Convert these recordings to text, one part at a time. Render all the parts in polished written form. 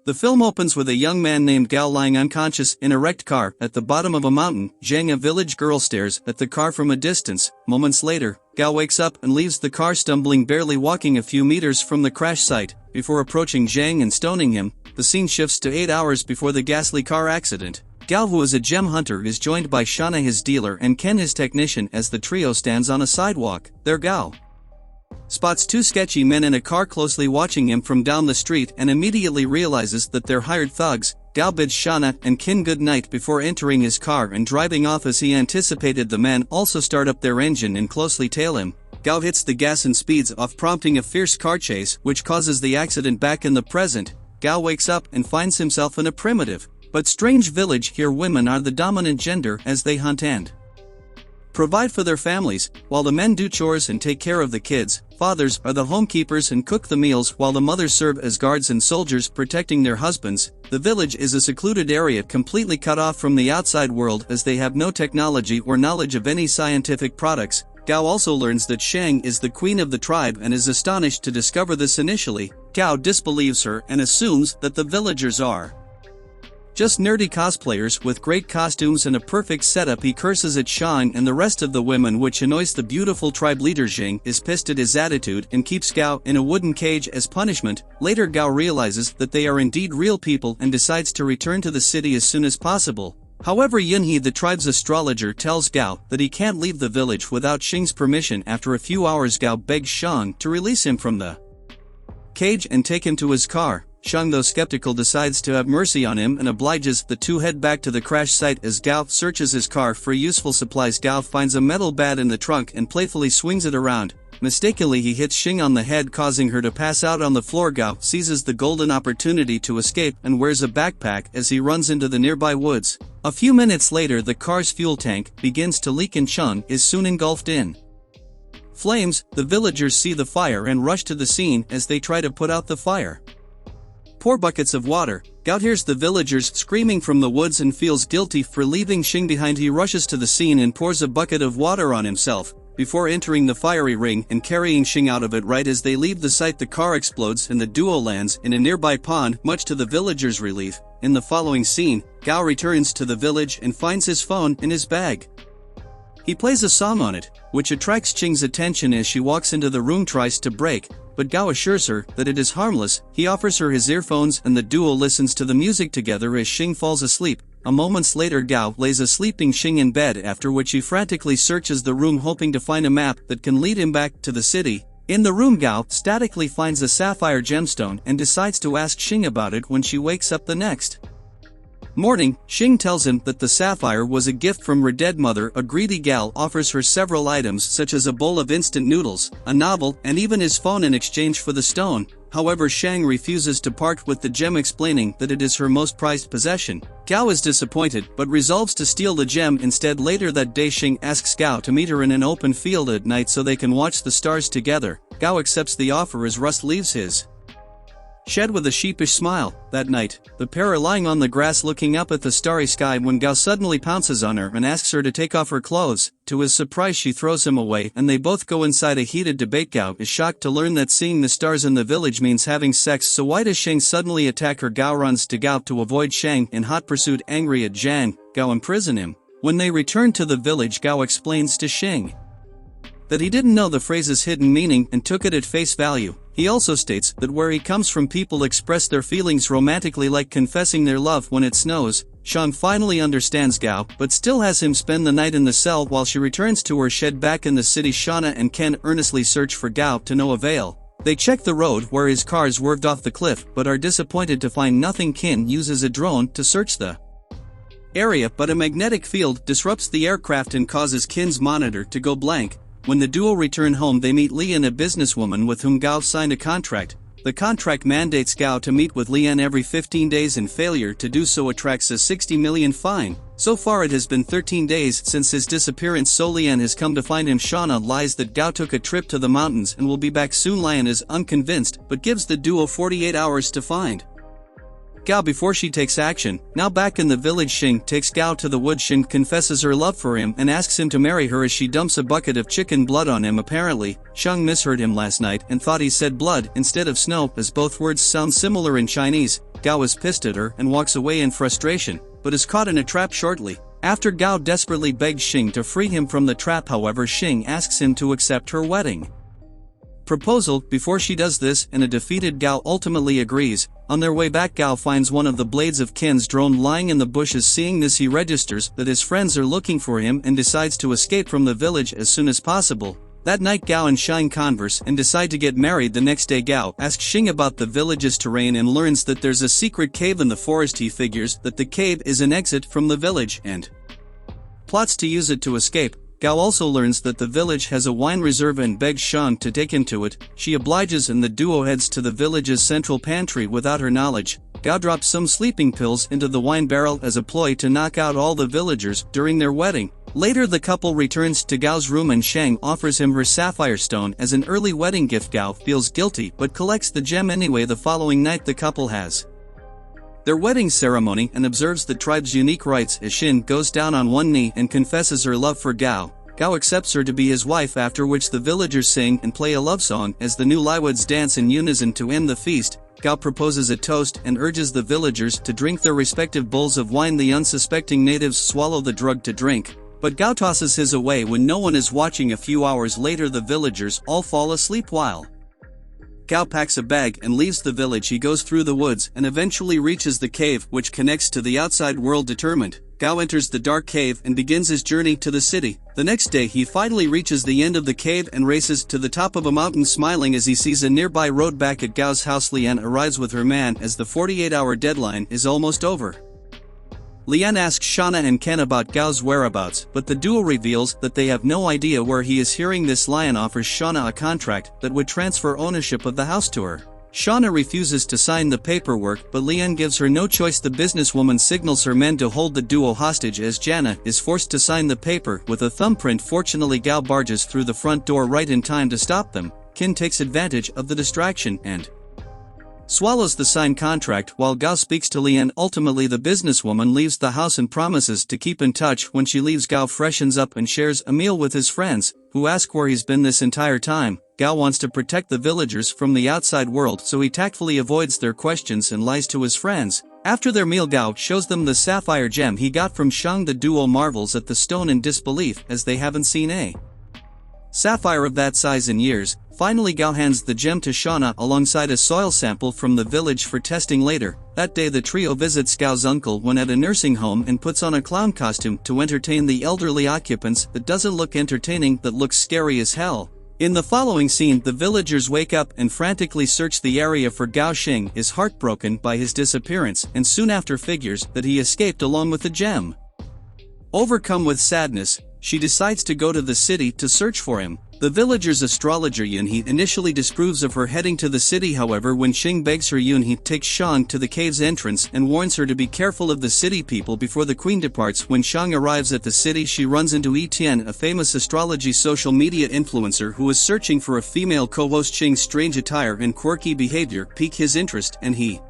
The film opens with a young man named Gao lying unconscious in a wrecked car at the bottom of a mountain. Zhang, a village girl, stares at the car from a distance. Moments later, Gao wakes up and leaves the car, stumbling, barely walking a few meters from the crash site. Before approaching Zhang and stoning him, the scene shifts to 8 hours before the ghastly car accident. Gao, who is a gem hunter, is joined by Shauna, his dealer, and Ken, his technician, as the trio stands on a sidewalk. There, Gao spots two sketchy men in a car closely watching him from down the street and immediately realizes that they're hired thugs. Gao bids Shauna and Ken good night before entering his car and driving off. As he anticipated, the men also start up their engine and closely tail him. Gao hits the gas and speeds off, prompting a fierce car chase, which causes the accident. Back in the present, Gao wakes up and finds himself in a primitive but strange village. Here women are the dominant gender as they hunt and provide for their families, while the men do chores and take care of the kids. Fathers are the homekeepers and cook the meals, while the mothers serve as guards and soldiers protecting their husbands. The village is a secluded area completely cut off from the outside world, as they have no technology or knowledge of any scientific products. Gao also learns that Shang is the queen of the tribe and is astonished to discover this. Initially, Gao disbelieves her and assumes that the villagers are just nerdy cosplayers with great costumes and a perfect setup. He curses at Shang and the rest of the women, which annoys the beautiful tribe leader. Jing is pissed at his attitude and keeps Gao in a wooden cage as punishment. Later, Gao realizes that they are indeed real people and decides to return to the city as soon as possible. However, Yunhe, the tribe's astrologer, tells Gao that he can't leave the village without Xing's permission. After a few hours, Gao begs Shang to release him from the cage and take him to his car. Shang, though skeptical, decides to have mercy on him and obliges. The two head back to the crash site. As Gao searches his car for useful supplies, Gao finds a metal bat in the trunk and playfully swings it around. Mistakenly, he hits Xing on the head, causing her to pass out on the floor. Gao seizes the golden opportunity to escape and wears a backpack as he runs into the nearby woods. A few minutes later, the car's fuel tank begins to leak and Shang is soon engulfed in flames. The villagers see the fire and rush to the scene as they try to put out the fire. Pour buckets of water. Gao hears the villagers screaming from the woods and feels guilty for leaving Xing behind. He rushes to the scene and pours a bucket of water on himself before entering the fiery ring and carrying Xing out of it. Right as they leave the site, the car explodes and the duo lands in a nearby pond, much to the villagers' relief. In the following scene, Gao returns to the village and finds his phone in his bag. He plays a song on it, which attracts Xing's attention. As she walks into the room, tries to break, but Gao assures her that it is harmless. He offers her his earphones and the duo listens to the music together as Xing falls asleep. A moments later, Gao lays a sleeping Xing in bed, after which he frantically searches the room hoping to find a map that can lead him back to the city. In the room, Gao statically finds a sapphire gemstone and decides to ask Xing about it when she wakes up the next morning. Xing tells him that the sapphire was a gift from her dead mother. A greedy Gao offers her several items such as a bowl of instant noodles, a novel, and even his phone in exchange for the stone. However, Shang refuses to part with the gem, explaining that it is her most prized possession. Gao is disappointed but resolves to steal the gem instead. Later that day, Xing asks Gao to meet her in an open field at night so they can watch the stars together. Gao accepts the offer as Rust leaves his shed with a sheepish smile. That night, the pair are lying on the grass looking up at the starry sky when Gao suddenly pounces on her and asks her to take off her clothes. To his surprise, she throws him away and they both go inside a heated debate. Gao is shocked to learn that seeing the stars in the village means having sex, so why does Shang suddenly attack her? Gao runs to Gao to avoid Shang in hot pursuit. Angry at Zhang, Gao imprisons him. When they return to the village, Gao explains to Shang that he didn't know the phrase's hidden meaning and took it at face value. He also states that where he comes from, people express their feelings romantically, like confessing their love when it snows. Shang finally understands Gao, but still has him spend the night in the cell while she returns to her shed back in the city. Shauna and Ken earnestly search for Gao to no avail. They check the road where his car swerved off the cliff but are disappointed to find nothing. Ken uses a drone to search the area, but a magnetic field disrupts the aircraft and causes Ken's monitor to go blank. When the duo return home, they meet Lian, a businesswoman with whom Gao signed a contract. The contract mandates Gao to meet with Lian every 15 days, and failure to do so attracts a 60 million fine. So far it has been 13 days since his disappearance, so Lian has come to find him. Shauna lies that Gao took a trip to the mountains and will be back soon. Lian is unconvinced but gives the duo 48 hours to find Gao before she takes action. Now back in the village, Xing takes Gao to the woods. Xing confesses her love for him and asks him to marry her as she dumps a bucket of chicken blood on him. Apparently, Shang misheard him last night and thought he said blood instead of snow, as both words sound similar in Chinese. Gao is pissed at her and walks away in frustration, but is caught in a trap shortly. After Gao desperately begs Xing to free him from the trap, however, Xing asks him to accept her wedding proposal. Before she does this, and a defeated Gao ultimately agrees. On their way back, Gao finds one of the blades of Qin's drone lying in the bushes. Seeing this, he registers that his friends are looking for him and decides to escape from the village as soon as possible. That night, Gao and Shang converse and decide to get married the next day. Gao asks Xing about the village's terrain and learns that there's a secret cave in the forest. He figures that the cave is an exit from the village and plots to use it to escape. Gao also learns that the village has a wine reserve and begs Shang to take him to it. She obliges and the duo heads to the village's central pantry without her knowledge. Gao drops some sleeping pills into the wine barrel as a ploy to knock out all the villagers during their wedding. Later, the couple returns to Gao's room and Shang offers him her sapphire stone as an early wedding gift. Gao feels guilty but collects the gem anyway. The following night, the couple has their wedding ceremony and observes the tribe's unique rites as Xin goes down on one knee and confesses her love for Gao. Gao accepts her to be his wife, after which the villagers sing and play a love song as the newlyweds dance in unison to end the feast. Gao proposes a toast and urges the villagers to drink their respective bowls of wine. The unsuspecting natives swallow the drug to drink, but Gao tosses his away when no one is watching. A few hours later, the villagers all fall asleep while Gao packs a bag and leaves the village. He goes through the woods and eventually reaches the cave, which connects to the outside world. Determined, Gao enters the dark cave and begins his journey to the city. The next day, he finally reaches the end of the cave and races to the top of a mountain, smiling as he sees a nearby road. Back at Gao's house, Lian arrives with her man as the 48-hour deadline is almost over. Lian asks Shauna and Ken about Gao's whereabouts, but the duo reveals that they have no idea where he is. Hearing this, Lian offers Shauna a contract that would transfer ownership of the house to her. Shauna refuses to sign the paperwork, but Lian gives her no choice. The businesswoman signals her men to hold the duo hostage as Jana is forced to sign the paper with a thumbprint. Fortunately, Gao barges through the front door right in time to stop them. Ken takes advantage of the distraction and swallows the signed contract while Gao speaks to Lian. Ultimately, the businesswoman leaves the house and promises to keep in touch. When she leaves, Gao freshens up and shares a meal with his friends, who ask where he's been this entire time. Gao wants to protect the villagers from the outside world, so he tactfully avoids their questions and lies to his friends. After their meal, Gao shows them the sapphire gem he got from Shang. The duo marvels at the stone in disbelief, as they haven't seen a sapphire of that size in years. Finally, Gao hands the gem to Shauna alongside a soil sample from the village for testing later. That day, the trio visits Gao's uncle when at a nursing home and puts on a clown costume to entertain the elderly occupants. That doesn't look entertaining, that looks scary as hell. In the following scene, the villagers wake up and frantically search the area for Gao. Xing is heartbroken by his disappearance and soon after figures that he escaped along with the gem. Overcome with sadness, she decides to go to the city to search for him. The villager's astrologer Yunhe initially disapproves of her heading to the city. However, when Xing begs her, Yunhe takes Shang to the cave's entrance and warns her to be careful of the city people before the queen departs. When Shang arrives at the city, she runs into Etienne, a famous astrology social media influencer who is searching for a female co-host. Xing's strange attire and quirky behavior pique his interest, and he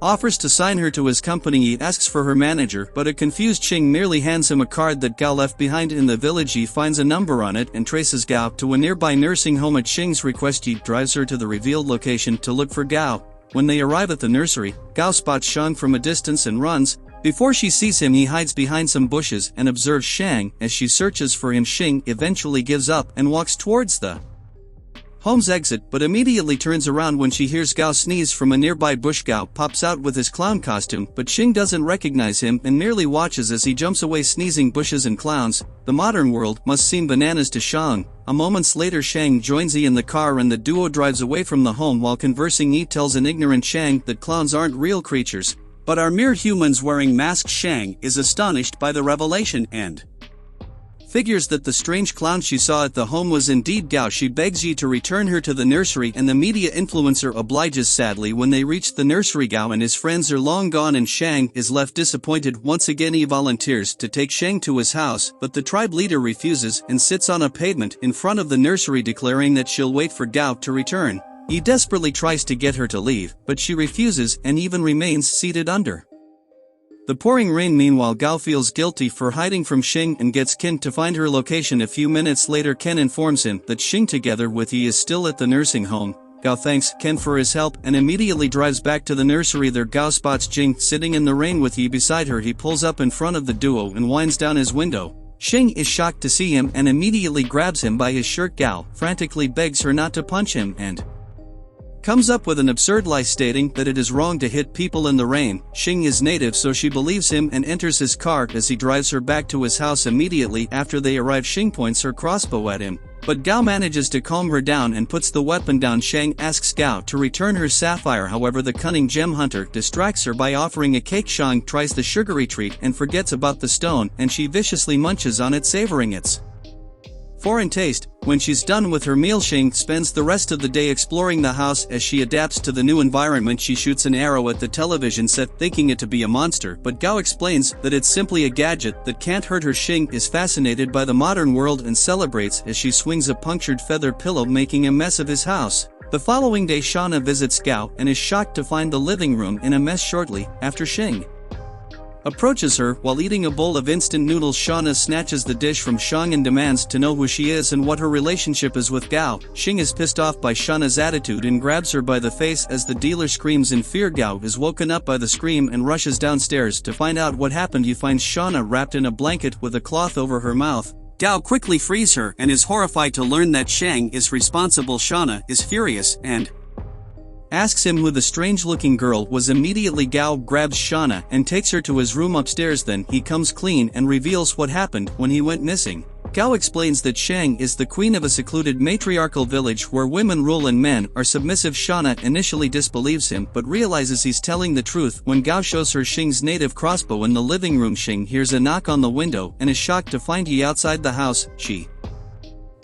offers to sign her to his company. He asks for her manager, but a confused Xing merely hands him a card that Gao left behind in the village. He finds a number on it and traces Gao to a nearby nursing home. At Xing's request, he drives her to the revealed location to look for Gao. When they arrive at the nursery, Gao spots Shang from a distance and runs. Before she sees him, he hides behind some bushes and observes Shang. As she searches for him, Xing eventually gives up and walks towards the home's exit, but immediately turns around when she hears Gao sneeze from a nearby bush. Gao pops out with his clown costume, but Xing doesn't recognize him and merely watches as he jumps away, sneezing bushes and clowns. The modern world must seem bananas to Shang. A moments later, Shang joins Yi in the car and the duo drives away from the home. While conversing, Yi tells an ignorant Shang that clowns aren't real creatures, but are mere humans wearing masks. Shang is astonished by the revelation and figures that the strange clown she saw at the home was indeed Gao. She begs Yi to return her to the nursery and the media influencer obliges. Sadly, when they reach the nursery, Gao and his friends are long gone and Shang is left disappointed. Once again, Yi volunteers to take Shang to his house, but the tribe leader refuses and sits on a pavement in front of the nursery, declaring that she'll wait for Gao to return. He desperately tries to get her to leave, but she refuses and even remains seated under the pouring rain. Meanwhile, Gao feels guilty for hiding from Xing and gets Ken to find her location. A few minutes later, Ken informs him that Xing together with Yi is still at the nursing home. Gao thanks Ken for his help and immediately drives back to the nursery. There Gao spots Jing sitting in the rain with Yi beside her. He pulls up in front of the duo and winds down his window. Xing is shocked to see him and immediately grabs him by his shirt. Gao frantically begs her not to punch him and comes up with an absurd lie stating that it is wrong to hit people in the rain. Xing is native, so she believes him and enters his car as he drives her back to his house. Immediately after they arrive, Xing points her crossbow at him, but Gao manages to calm her down and puts the weapon down. Shang asks Gao to return her sapphire, however the cunning gem hunter distracts her by offering a cake. Shang tries the sugary treat and forgets about the stone, and she viciously munches on it, savoring its foreign taste. When she's done with her meal, Xing spends the rest of the day exploring the house. As she adapts to the new environment, she shoots an arrow at the television set thinking it to be a monster, but Gao explains that it's simply a gadget that can't hurt her. Xing is fascinated by the modern world and celebrates as she swings a punctured feather pillow, making a mess of his house. The following day, Shauna visits Gao and is shocked to find the living room in a mess. Shortly after Xing approaches her while eating a bowl of instant noodles, Shauna snatches the dish from Shang and demands to know who she is and what her relationship is with Gao. Xing is pissed off by Shauna's attitude and grabs her by the face as the dealer screams in fear. Gao is woken up by the scream and rushes downstairs to find out what happened. He finds Shauna wrapped in a blanket with a cloth over her mouth. Gao quickly frees her and is horrified to learn that Shang is responsible. Shauna is furious and asks him who the strange-looking girl was. Immediately Gao grabs Shauna and takes her to his room upstairs. Then he comes clean and reveals what happened when he went missing. Gao explains that Shang is the queen of a secluded matriarchal village where women rule and men are submissive. Shauna initially disbelieves him but realizes he's telling the truth when Gao shows her Xing's native crossbow in the living room. Xing hears a knock on the window and is shocked to find Yi outside the house. She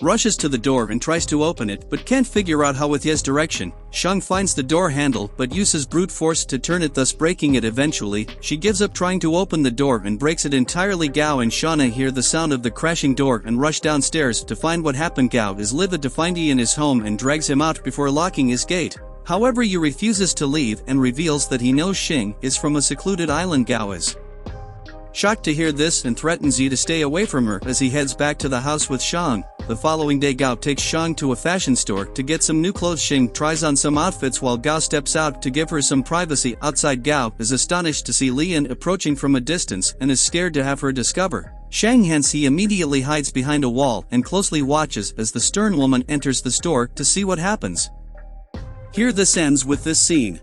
rushes to the door and tries to open it but can't figure out how with Ye's direction. Shang finds the door handle but uses brute force to turn it, thus breaking it. Eventually, she gives up trying to open the door and breaks it entirely. Gao and Shauna hear the sound of the crashing door and rush downstairs to find what happened. Gao is livid to find Yi in his home and drags him out before locking his gate. However, Yi refuses to leave and reveals that he knows Xing is from a secluded island. Gao is shocked to hear this and threatens Yi to stay away from her as he heads back to the house with Shang. The following day, Gao takes Shang to a fashion store to get some new clothes. Xing tries on some outfits while Gao steps out to give her some privacy. Outside, Gao is astonished to see Lian approaching from a distance and is scared to have her discover Shang. Hence, he immediately hides behind a wall and closely watches as the stern woman enters the store to see what happens. Here this ends with this scene.